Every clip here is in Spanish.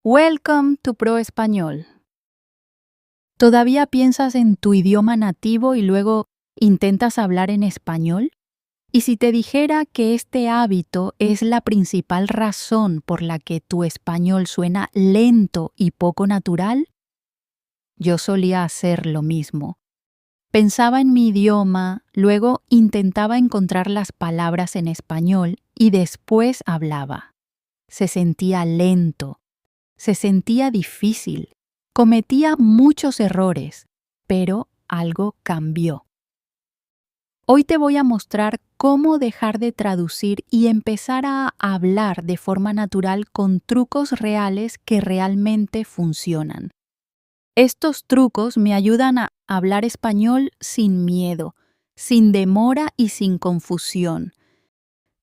Welcome to Pro Español. ¿Todavía piensas en tu idioma nativo y luego intentas hablar en español? ¿Y si te dijera que este hábito es la principal razón por la que tu español suena lento y poco natural? Yo solía hacer lo mismo. Pensaba en mi idioma, luego intentaba encontrar las palabras en español y después hablaba. Se sentía lento. Se sentía difícil, cometía muchos errores, pero algo cambió. Hoy te voy a mostrar cómo dejar de traducir y empezar a hablar de forma natural con trucos reales que realmente funcionan. Estos trucos me ayudan a hablar español sin miedo, sin demora y sin confusión.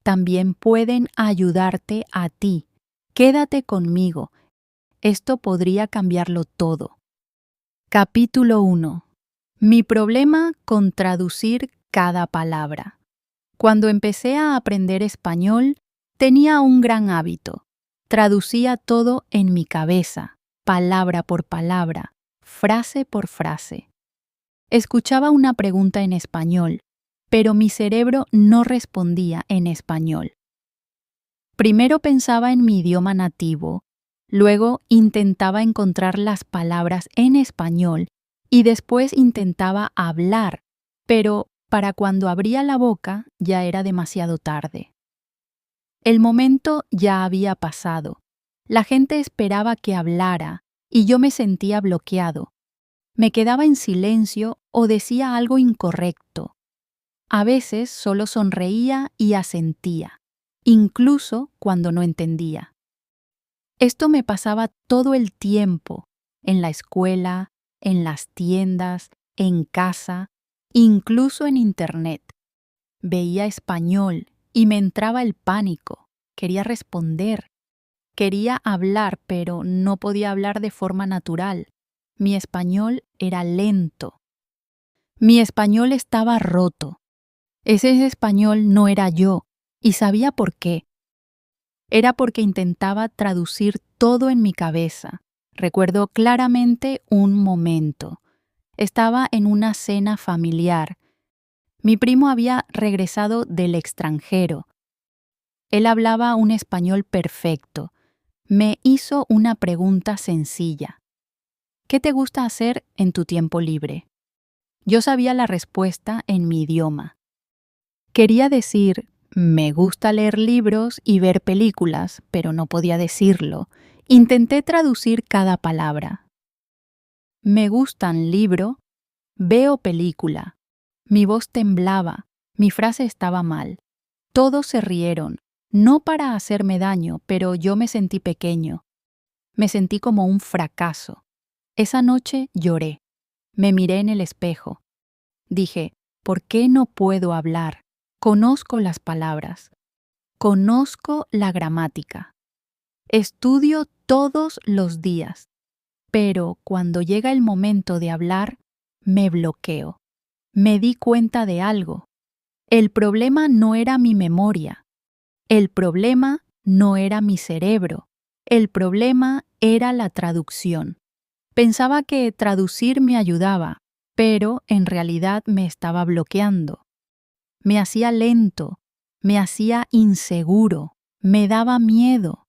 También pueden ayudarte a ti. Quédate conmigo. Esto podría cambiarlo todo. Capítulo 1. Mi problema con traducir cada palabra. Cuando empecé a aprender español, tenía un gran hábito. Traducía todo en mi cabeza, palabra por palabra, frase por frase. Escuchaba una pregunta en español, pero mi cerebro no respondía en español. Primero pensaba en mi idioma nativo. Luego intentaba encontrar las palabras en español y después intentaba hablar, pero para cuando abría la boca ya era demasiado tarde. El momento ya había pasado. La gente esperaba que hablara y yo me sentía bloqueado. Me quedaba en silencio o decía algo incorrecto. A veces solo sonreía y asentía, incluso cuando no entendía. Esto me pasaba todo el tiempo, en la escuela, en las tiendas, en casa, incluso en Internet. Veía español y me entraba el pánico. Quería responder. Quería hablar, pero no podía hablar de forma natural. Mi español era lento. Mi español estaba roto. Ese español no era yo, y sabía por qué. Era porque intentaba traducir todo en mi cabeza. Recuerdo claramente un momento. Estaba en una cena familiar. Mi primo había regresado del extranjero. Él hablaba un español perfecto. Me hizo una pregunta sencilla. ¿Qué te gusta hacer en tu tiempo libre? Yo sabía la respuesta en mi idioma. Quería decir, me gusta leer libros y ver películas, pero no podía decirlo. Intenté traducir cada palabra. Me gustan libro, veo película. Mi voz temblaba, mi frase estaba mal. Todos se rieron, no para hacerme daño, pero yo me sentí pequeño. Me sentí como un fracaso. Esa noche lloré. Me miré en el espejo. Dije, ¿por qué no puedo hablar? Conozco las palabras. Conozco la gramática. Estudio todos los días. Pero cuando llega el momento de hablar, me bloqueo. Me di cuenta de algo. El problema no era mi memoria. El problema no era mi cerebro. El problema era la traducción. Pensaba que traducir me ayudaba, pero en realidad me estaba bloqueando. Me hacía lento, me hacía inseguro, me daba miedo.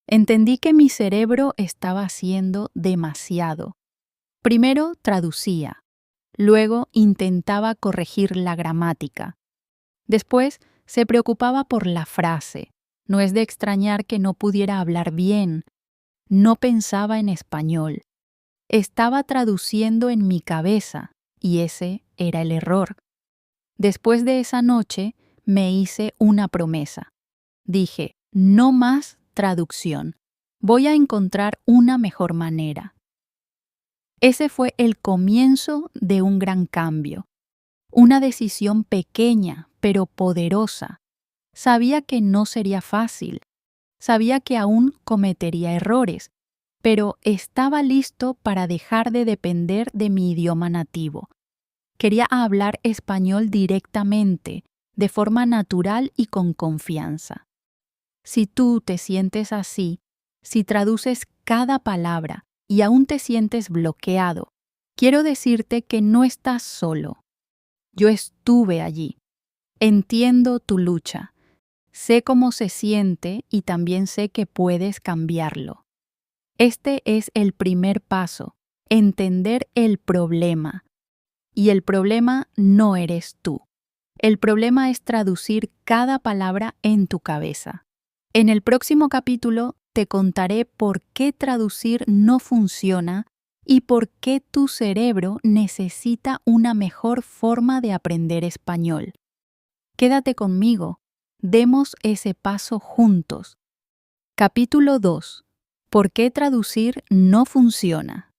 Entendí que mi cerebro estaba haciendo demasiado. Primero traducía, luego intentaba corregir la gramática. Después se preocupaba por la frase. No es de extrañar que no pudiera hablar bien. No pensaba en español. Estaba traduciendo en mi cabeza, y ese era el error. Después de esa noche, me hice una promesa. Dije, no más traducción. Voy a encontrar una mejor manera. Ese fue el comienzo de un gran cambio. Una decisión pequeña, pero poderosa. Sabía que no sería fácil. Sabía que aún cometería errores, pero estaba listo para dejar de depender de mi idioma nativo. Quería hablar español directamente, de forma natural y con confianza. Si tú te sientes así, Si traduces cada palabra y aún te sientes bloqueado, quiero decirte que no estás solo. Yo estuve allí. Entiendo tu lucha. Sé cómo se siente y también sé que puedes cambiarlo. Este es el primer paso, entender el problema. Y el problema no eres tú. El problema es traducir cada palabra en tu cabeza. En el próximo capítulo te contaré por qué traducir no funciona y por qué tu cerebro necesita una mejor forma de aprender español. Quédate conmigo. Demos ese paso juntos. Capítulo 2. ¿Por qué traducir no funciona?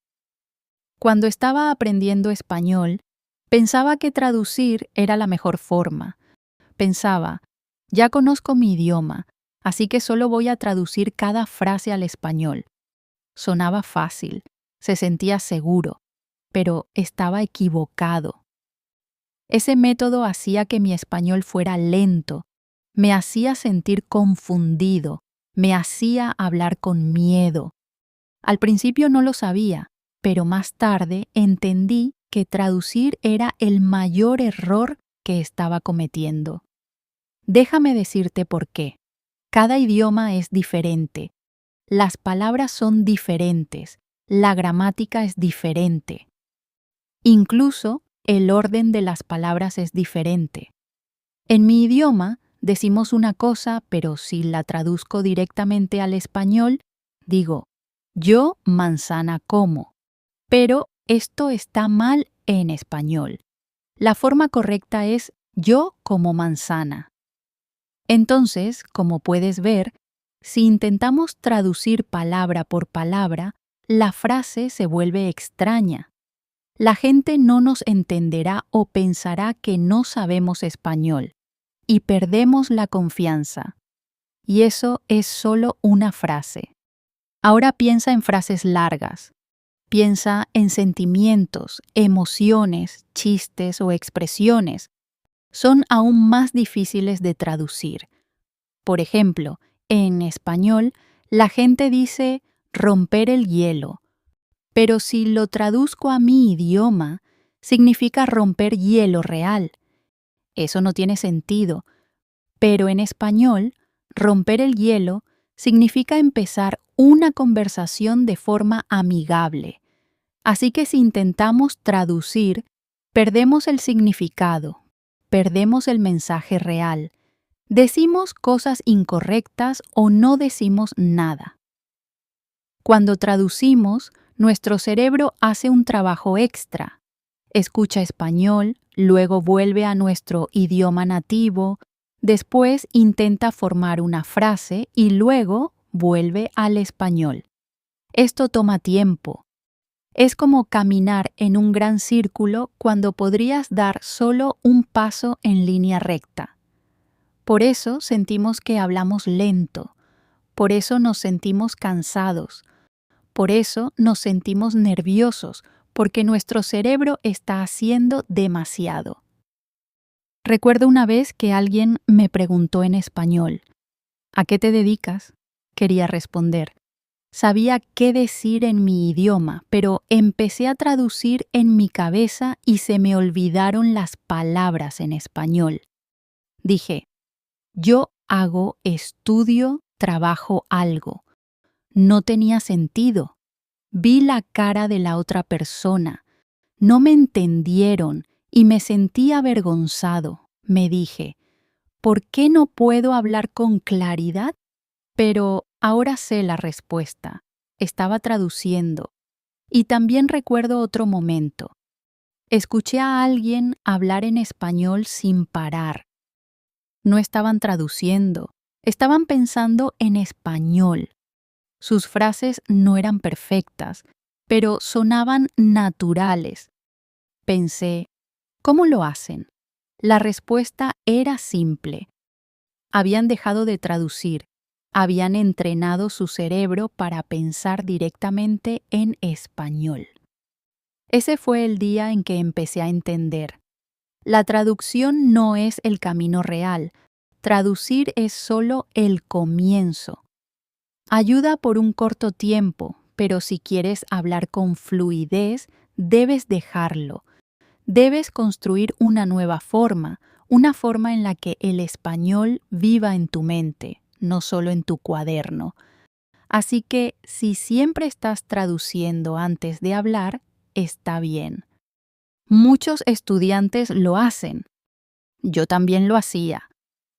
Cuando estaba aprendiendo español, pensaba que traducir era la mejor forma. Pensaba, ya conozco mi idioma, así que solo voy a traducir cada frase al español. Sonaba fácil, se sentía seguro, pero estaba equivocado. Ese método hacía que mi español fuera lento, me hacía sentir confundido, me hacía hablar con miedo. Al principio no lo sabía, pero más tarde entendí que traducir era el mayor error que estaba cometiendo. Déjame decirte por qué. Cada idioma es diferente. Las palabras son diferentes. La gramática es diferente. Incluso el orden de las palabras es diferente. En mi idioma decimos una cosa, pero si la traduzco directamente al español, digo, yo manzana como. Pero esto está mal en español. La forma correcta es yo como manzana. Entonces, como puedes ver, si intentamos traducir palabra por palabra, la frase se vuelve extraña. La gente no nos entenderá o pensará que no sabemos español y perdemos la confianza. Y eso es solo una frase. Ahora piensa en frases largas. Piensa en sentimientos, emociones, chistes o expresiones. Son aún más difíciles de traducir. Por ejemplo, en español, la gente dice romper el hielo, pero si lo traduzco a mi idioma, significa romper hielo real. Eso no tiene sentido, pero en español, romper el hielo significa empezar una conversación de forma amigable. Así que si intentamos traducir, perdemos el significado, perdemos el mensaje real. Decimos cosas incorrectas o no decimos nada. Cuando traducimos, nuestro cerebro hace un trabajo extra. Escucha español, luego vuelve a nuestro idioma nativo, después intenta formar una frase y luego vuelve al español. Esto toma tiempo. Es como caminar en un gran círculo cuando podrías dar solo un paso en línea recta. Por eso sentimos que hablamos lento, por eso nos sentimos cansados, por eso nos sentimos nerviosos, porque nuestro cerebro está haciendo demasiado. Recuerdo una vez que alguien me preguntó en español, ¿a qué te dedicas? Quería responder. Sabía qué decir en mi idioma, pero empecé a traducir en mi cabeza y se me olvidaron las palabras en español. Dije, yo hago, estudio, trabajo algo. No tenía sentido. Vi la cara de la otra persona. No me entendieron y me sentí avergonzado. Me dije, ¿por qué no puedo hablar con claridad? Pero ahora sé la respuesta. Estaba traduciendo. Y también recuerdo otro momento. Escuché a alguien hablar en español sin parar. No estaban traduciendo, estaban pensando en español. Sus frases no eran perfectas, pero sonaban naturales. Pensé, ¿cómo lo hacen? La respuesta era simple. Habían dejado de traducir, habían entrenado su cerebro para pensar directamente en español. Ese fue el día en que empecé a entender. La traducción no es el camino real. Traducir es solo el comienzo. Ayuda por un corto tiempo, pero si quieres hablar con fluidez, debes dejarlo. Debes construir una forma en la que el español viva en tu mente, no solo en tu cuaderno. Así que si siempre estás traduciendo antes de hablar, está bien. Muchos estudiantes lo hacen. Yo también lo hacía.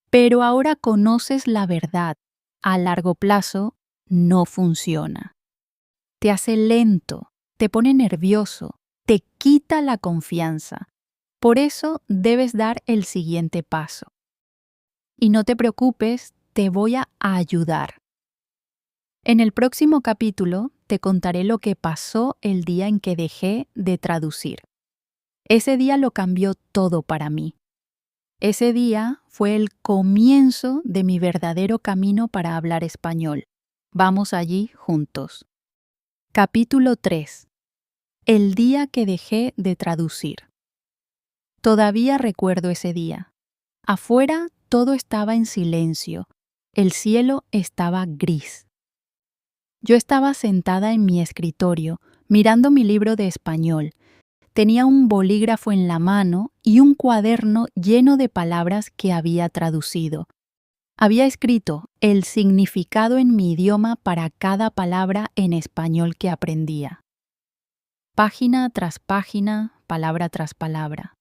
Pero ahora conoces la verdad. A largo plazo, no funciona. Te hace lento, te pone nervioso, te quita la confianza. Por eso debes dar el siguiente paso. Y no te preocupes, te voy a ayudar. En el próximo capítulo te contaré lo que pasó el día en que dejé de traducir. Ese día lo cambió todo para mí. Ese día fue el comienzo de mi verdadero camino para hablar español. Vamos allí juntos. Capítulo 3. El día que dejé de traducir. Todavía recuerdo ese día. Afuera todo estaba en silencio. El cielo estaba gris. Yo estaba sentada en mi escritorio, mirando mi libro de español. Tenía un bolígrafo en la mano y un cuaderno lleno de palabras que había traducido. Había escrito el significado en mi idioma para cada palabra en español que aprendía. Página tras página, palabra tras palabra.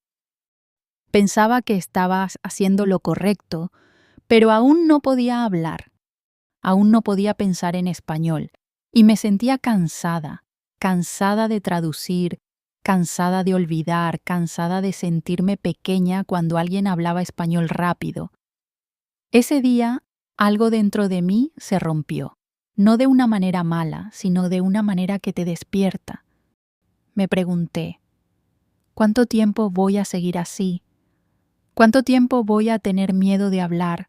Pensaba que estaba haciendo lo correcto, pero aún no podía hablar. Aún no podía pensar en español y me sentía cansada de traducir, cansada de olvidar, cansada de sentirme pequeña cuando alguien hablaba español rápido. Ese día, algo dentro de mí se rompió, no de una manera mala, sino de una manera que te despierta. Me pregunté, ¿cuánto tiempo voy a seguir así? ¿Cuánto tiempo voy a tener miedo de hablar?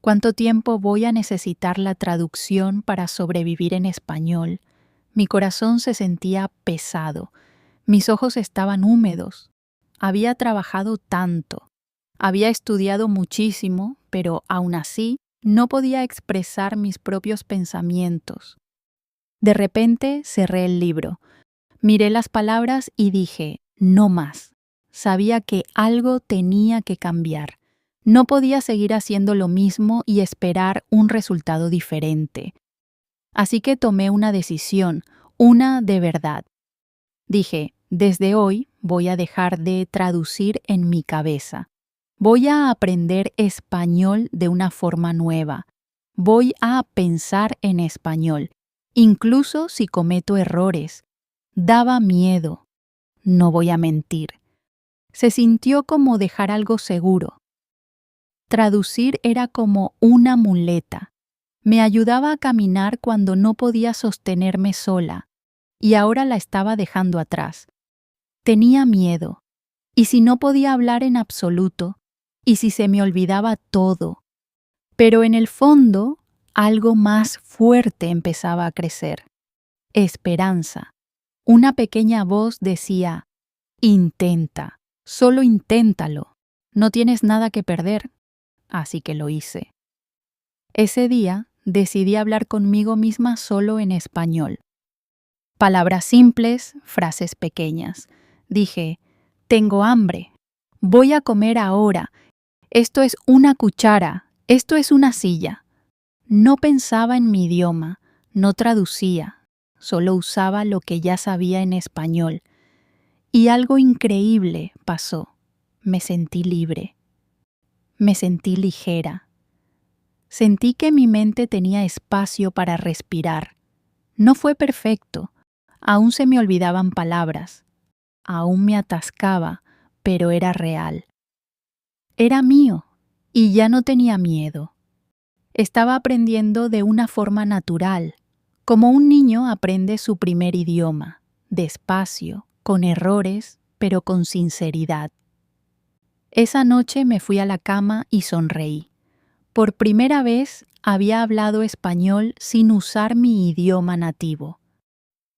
¿Cuánto tiempo voy a necesitar la traducción para sobrevivir en español? Mi corazón se sentía pesado. Mis ojos estaban húmedos. Había trabajado tanto. Había estudiado muchísimo, pero aún así no podía expresar mis propios pensamientos. De repente cerré el libro. Miré las palabras y dije, no más. Sabía que algo tenía que cambiar. No podía seguir haciendo lo mismo y esperar un resultado diferente. Así que tomé una decisión, una de verdad. Dije, desde hoy voy a dejar de traducir en mi cabeza. Voy a aprender español de una forma nueva. Voy a pensar en español, incluso si cometo errores. Daba miedo. No voy a mentir. Se sintió como dejar algo seguro. Traducir era como una muleta. Me ayudaba a caminar cuando no podía sostenerme sola, y ahora la estaba dejando atrás. Tenía miedo. ¿Y si no podía hablar en absoluto? ¿Y si se me olvidaba todo? Pero en el fondo, algo más fuerte empezaba a crecer. Esperanza. Una pequeña voz decía, intenta, solo inténtalo. No tienes nada que perder. Así que lo hice. Ese día decidí hablar conmigo misma solo en español. Palabras simples, frases pequeñas. Dije, tengo hambre. Voy a comer ahora. Esto es una cuchara. Esto es una silla. No pensaba en mi idioma, no traducía, solo usaba lo que ya sabía en español. Y algo increíble pasó. Me sentí libre. Me sentí ligera. Sentí que mi mente tenía espacio para respirar. No fue perfecto. Aún se me olvidaban palabras. Aún me atascaba, pero era real. Era mío y ya no tenía miedo. Estaba aprendiendo de una forma natural, como un niño aprende su primer idioma, despacio, con errores, pero con sinceridad. Esa noche me fui a la cama y sonreí. Por primera vez había hablado español sin usar mi idioma nativo.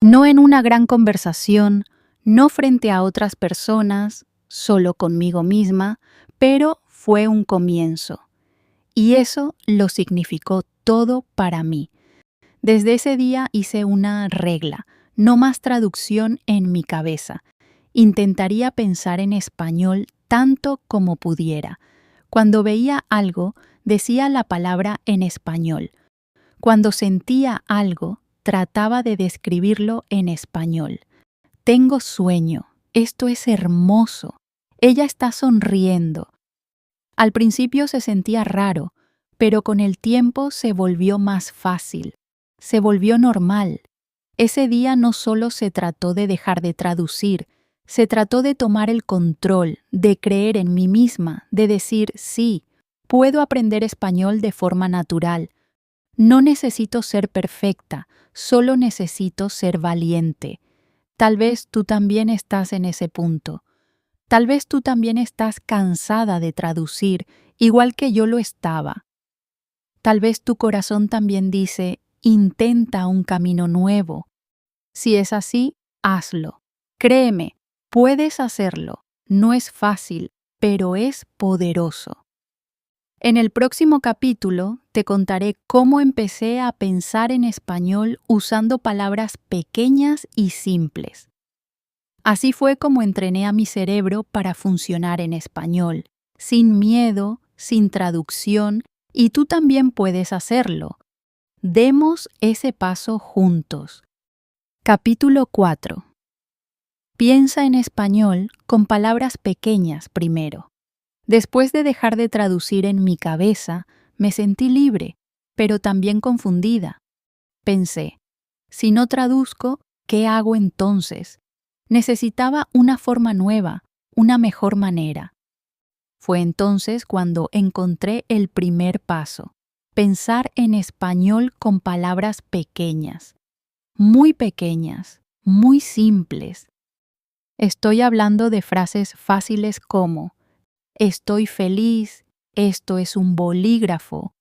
No en una gran conversación, no frente a otras personas, solo conmigo misma, pero fue un comienzo. Y eso lo significó todo para mí. Desde ese día hice una regla, no más traducción en mi cabeza. Intentaría pensar en español tanto como pudiera. Cuando veía algo, decía la palabra en español. Cuando sentía algo, trataba de describirlo en español. Tengo sueño. Esto es hermoso. Ella está sonriendo. Al principio se sentía raro, pero con el tiempo se volvió más fácil. Se volvió normal. Ese día no solo se trató de dejar de traducir, se trató de tomar el control, de creer en mí misma, de decir sí, puedo aprender español de forma natural. No necesito ser perfecta, solo necesito ser valiente. Tal vez tú también estás en ese punto. Tal vez tú también estás cansada de traducir, igual que yo lo estaba. Tal vez tu corazón también dice, intenta un camino nuevo. Si es así, hazlo. Créeme, puedes hacerlo. No es fácil, pero es poderoso. En el próximo capítulo te contaré cómo empecé a pensar en español usando palabras pequeñas y simples. Así fue como entrené a mi cerebro para funcionar en español, sin miedo, sin traducción, y tú también puedes hacerlo. Demos ese paso juntos. Capítulo 4. Piensa en español con palabras pequeñas primero. Después de dejar de traducir en mi cabeza, me sentí libre, pero también confundida. Pensé, si no traduzco, ¿qué hago entonces? Necesitaba una forma nueva, una mejor manera. Fue entonces cuando encontré el primer paso, pensar en español con palabras pequeñas, muy simples. Estoy hablando de frases fáciles como estoy feliz, esto es un bolígrafo,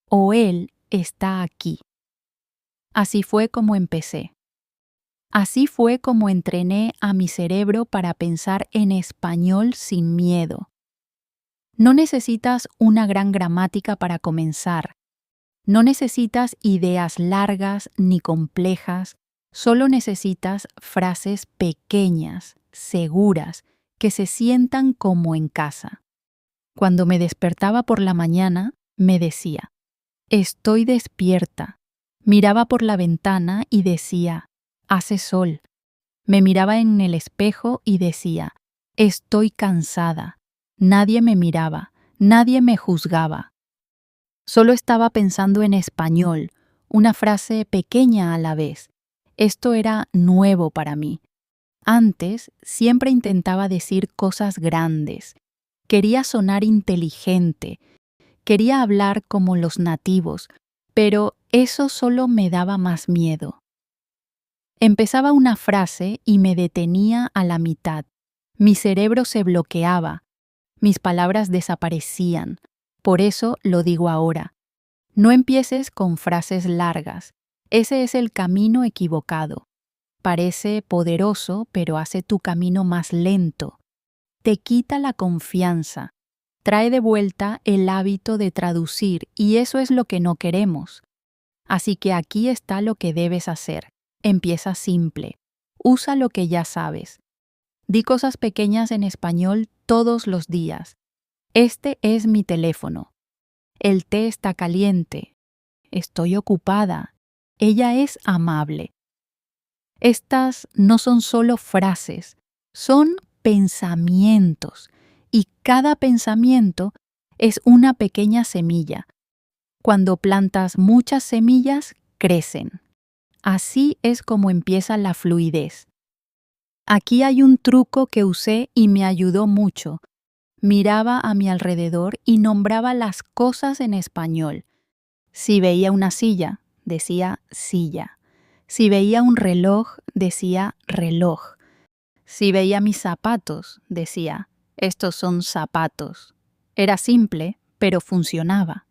o él está aquí. Así fue como empecé. Así fue como entrené a mi cerebro para pensar en español sin miedo. No necesitas una gran gramática para comenzar. No necesitas ideas largas ni complejas, solo necesitas frases pequeñas, seguras, que se sientan como en casa. Cuando me despertaba por la mañana, me decía, estoy despierta. Miraba por la ventana y decía, hace sol. Me miraba en el espejo y decía, estoy cansada. Nadie me miraba, nadie me juzgaba. Solo estaba pensando en español, una frase pequeña a la vez. Esto era nuevo para mí. Antes siempre intentaba decir cosas grandes. Quería sonar inteligente. Quería hablar como los nativos, pero eso solo me daba más miedo. Empezaba una frase y me detenía a la mitad. Mi cerebro se bloqueaba. Mis palabras desaparecían. Por eso lo digo ahora. No empieces con frases largas. Ese es el camino equivocado. Parece poderoso, pero hace tu camino más lento. Te quita la confianza. Trae de vuelta el hábito de traducir y eso es lo que no queremos. Así que aquí está lo que debes hacer. Empieza simple. Usa lo que ya sabes. Di cosas pequeñas en español todos los días. Este es mi teléfono. El té está caliente. Estoy ocupada. Ella es amable. Estas no son solo frases, son pensamientos. Y cada pensamiento es una pequeña semilla. Cuando plantas muchas semillas, crecen. Así es como empieza la fluidez. Aquí hay un truco que usé y me ayudó mucho. Miraba a mi alrededor y nombraba las cosas en español. Si veía una silla, decía silla. Si veía un reloj, decía reloj. Si veía mis zapatos, decía, estos son zapatos. Era simple, pero funcionaba.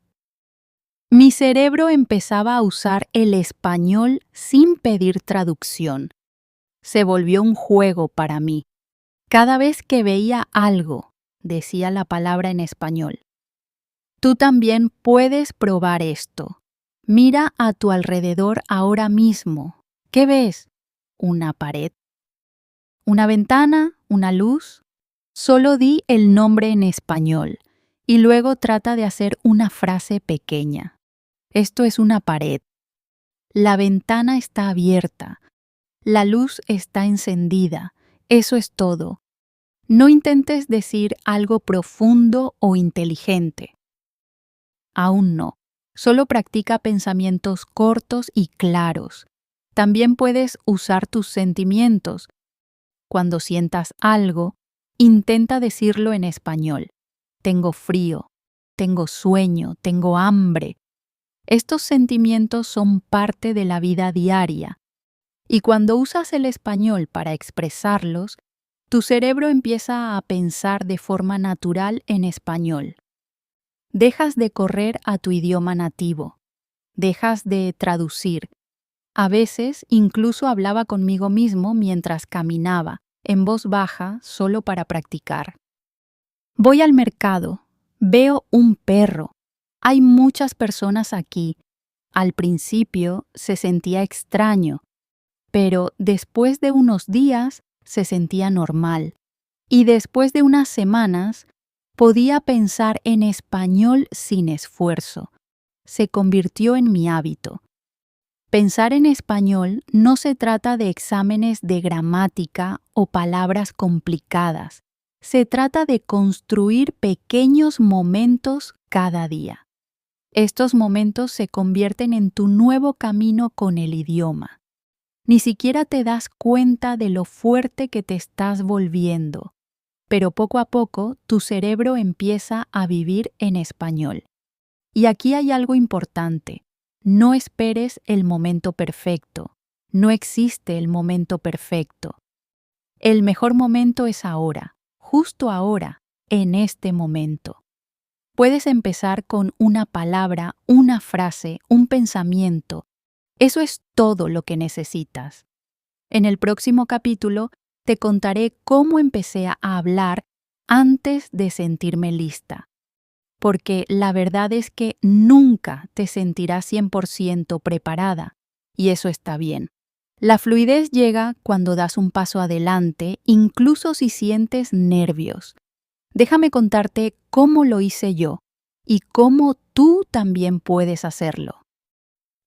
Mi cerebro empezaba a usar el español sin pedir traducción. Se volvió un juego para mí. Cada vez que veía algo, decía la palabra en español. Tú también puedes probar esto. Mira a tu alrededor ahora mismo. ¿Qué ves? ¿Una pared? ¿Una ventana? ¿Una luz? Solo di el nombre en español y luego trata de hacer una frase pequeña. Esto es una pared. La ventana está abierta. La luz está encendida. Eso es todo. No intentes decir algo profundo o inteligente. Aún no. Solo practica pensamientos cortos y claros. También puedes usar tus sentimientos. Cuando sientas algo, intenta decirlo en español. Tengo frío, tengo sueño, tengo hambre. Estos sentimientos son parte de la vida diaria. Y cuando usas el español para expresarlos, tu cerebro empieza a pensar de forma natural en español. Dejas de correr a tu idioma nativo. Dejas de traducir. A veces incluso hablaba conmigo mismo mientras caminaba, en voz baja, solo para practicar. Voy al mercado. Veo un perro. Hay muchas personas aquí. Al principio se sentía extraño, pero después de unos días se sentía normal. Y después de unas semanas podía pensar en español sin esfuerzo. Se convirtió en mi hábito. Pensar en español no se trata de exámenes de gramática o palabras complicadas. Se trata de construir pequeños momentos cada día. Estos momentos se convierten en tu nuevo camino con el idioma. Ni siquiera te das cuenta de lo fuerte que te estás volviendo, pero poco a poco tu cerebro empieza a vivir en español. Y aquí hay algo importante. No esperes el momento perfecto. No existe el momento perfecto. El mejor momento es ahora, justo ahora, en este momento. Puedes empezar con una palabra, una frase, un pensamiento. Eso es todo lo que necesitas. En el próximo capítulo te contaré cómo empecé a hablar antes de sentirme lista. Porque la verdad es que nunca te sentirás 100% preparada, y eso está bien. La fluidez llega cuando das un paso adelante, incluso si sientes nervios. Déjame contarte cómo lo hice yo y cómo tú también puedes hacerlo.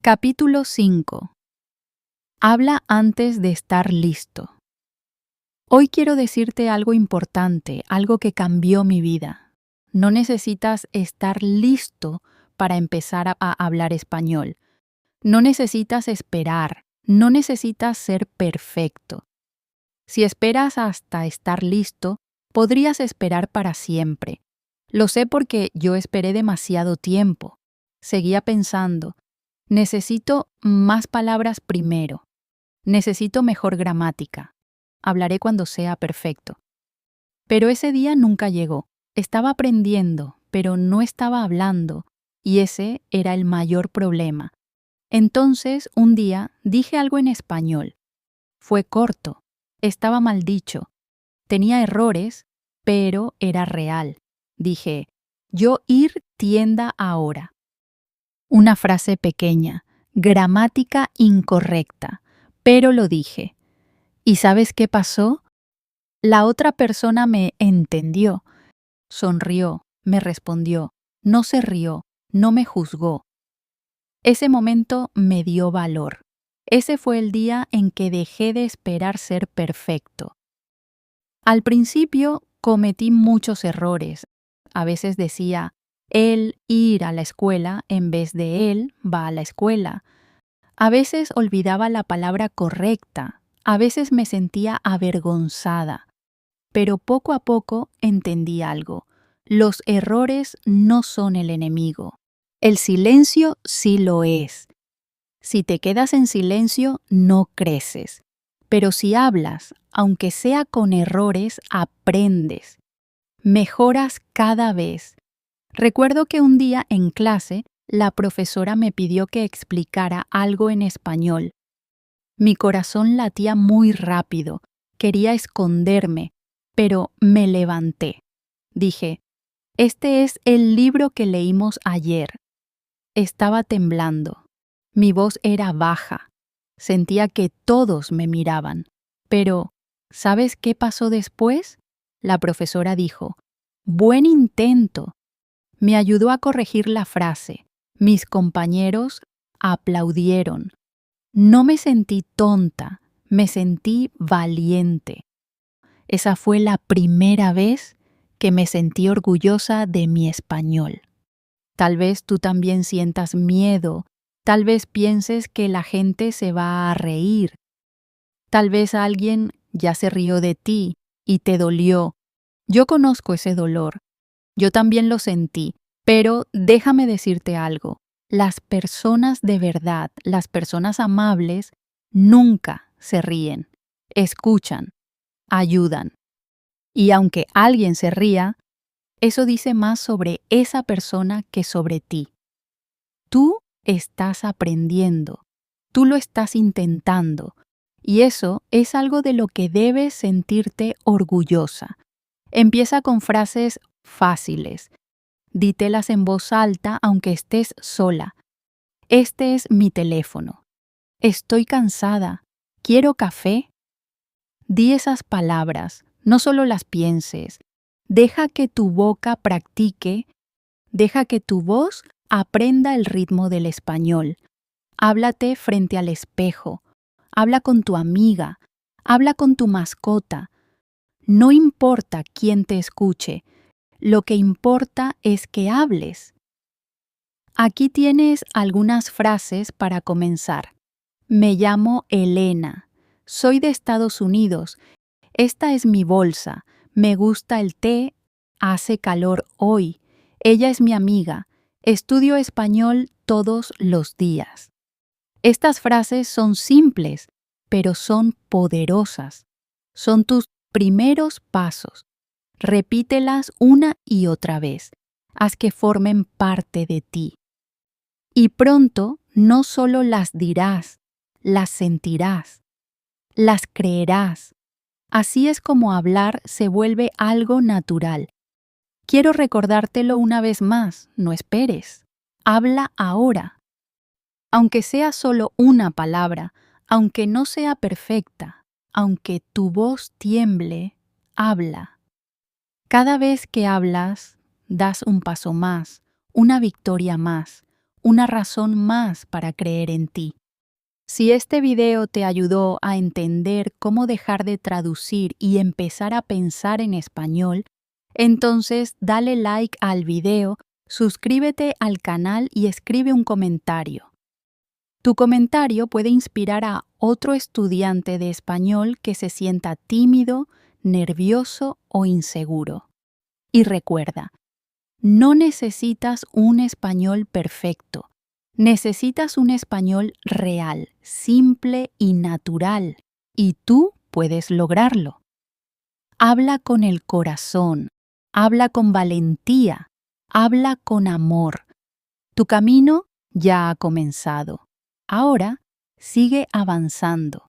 Capítulo 5. Habla antes de estar listo. Hoy quiero decirte algo importante, algo que cambió mi vida. No necesitas estar listo para empezar a hablar español. No necesitas esperar, no necesitas ser perfecto. Si esperas hasta estar listo, podrías esperar para siempre. Lo sé porque yo esperé demasiado tiempo. Seguía pensando, necesito más palabras primero. Necesito mejor gramática. Hablaré cuando sea perfecto. Pero ese día nunca llegó. Estaba aprendiendo, pero no estaba hablando, y ese era el mayor problema. Entonces, un día, dije algo en español. Fue corto, estaba mal dicho, tenía errores, pero era real. Dije, yo ir tienda ahora. Una frase pequeña, gramática incorrecta, pero lo dije. ¿Y sabes qué pasó? La otra persona me entendió. Sonrió, me respondió, no se rió, no me juzgó. Ese momento me dio valor. Ese fue el día en que dejé de esperar ser perfecto. Al principio cometí muchos errores. A veces decía, él ir a la escuela en vez de él va a la escuela. A veces olvidaba la palabra correcta. A veces me sentía avergonzada. Pero poco a poco entendí algo. Los errores no son el enemigo. El silencio sí lo es. Si te quedas en silencio, no creces. Pero si hablas, aunque sea con errores, aprendes. Mejoras cada vez. Recuerdo que un día en clase, la profesora me pidió que explicara algo en español. Mi corazón latía muy rápido. Quería esconderme. Pero me levanté. Dije, este es el libro que leímos ayer. Estaba temblando. Mi voz era baja. Sentía que todos me miraban. Pero, ¿sabes qué pasó después? La profesora dijo, «Buen intento». Me ayudó a corregir la frase. Mis compañeros aplaudieron. No me sentí tonta, me sentí valiente. Esa fue la primera vez que me sentí orgullosa de mi español. Tal vez tú también sientas miedo, tal vez pienses que la gente se va a reír, tal vez alguien ya se rió de ti y te dolió. Yo conozco ese dolor, yo también lo sentí, pero déjame decirte algo. Las personas de verdad, las personas amables, nunca se ríen, escuchan, ayudan. Y aunque alguien se ría, eso dice más sobre esa persona que sobre ti. Tú estás aprendiendo, tú lo estás intentando, y eso es algo de lo que debes sentirte orgullosa. Empieza con frases fáciles. Dítelas en voz alta aunque estés sola. Este es mi teléfono. Estoy cansada. ¿Quiero café? Di esas palabras, no solo las pienses. Deja que tu boca practique, deja que tu voz aprenda el ritmo del español. Háblate frente al espejo, habla con tu amiga, habla con tu mascota. No importa quién te escuche, lo que importa es que hables. Aquí tienes algunas frases para comenzar. Me llamo Elena. Soy de Estados Unidos. Esta es mi bolsa. Me gusta el té. Hace calor hoy. Ella es mi amiga. Estudio español todos los días. Estas frases son simples, pero son poderosas. Son tus primeros pasos. Repítelas una y otra vez. Haz que formen parte de ti. Y pronto no solo las dirás, las sentirás, las creerás. Así es como hablar se vuelve algo natural. Quiero recordártelo una vez más, no esperes. Habla ahora. Aunque sea solo una palabra, aunque no sea perfecta, aunque tu voz tiemble, habla. Cada vez que hablas, das un paso más, una victoria más, una razón más para creer en ti. Si este video te ayudó a entender cómo dejar de traducir y empezar a pensar en español, entonces dale like al video, suscríbete al canal y escribe un comentario. Tu comentario puede inspirar a otro estudiante de español que se sienta tímido, nervioso o inseguro. Y recuerda, no necesitas un español perfecto. Necesitas un español real, simple y natural. Y tú puedes lograrlo. Habla con el corazón. Habla con valentía. Habla con amor. Tu camino ya ha comenzado. Ahora sigue avanzando.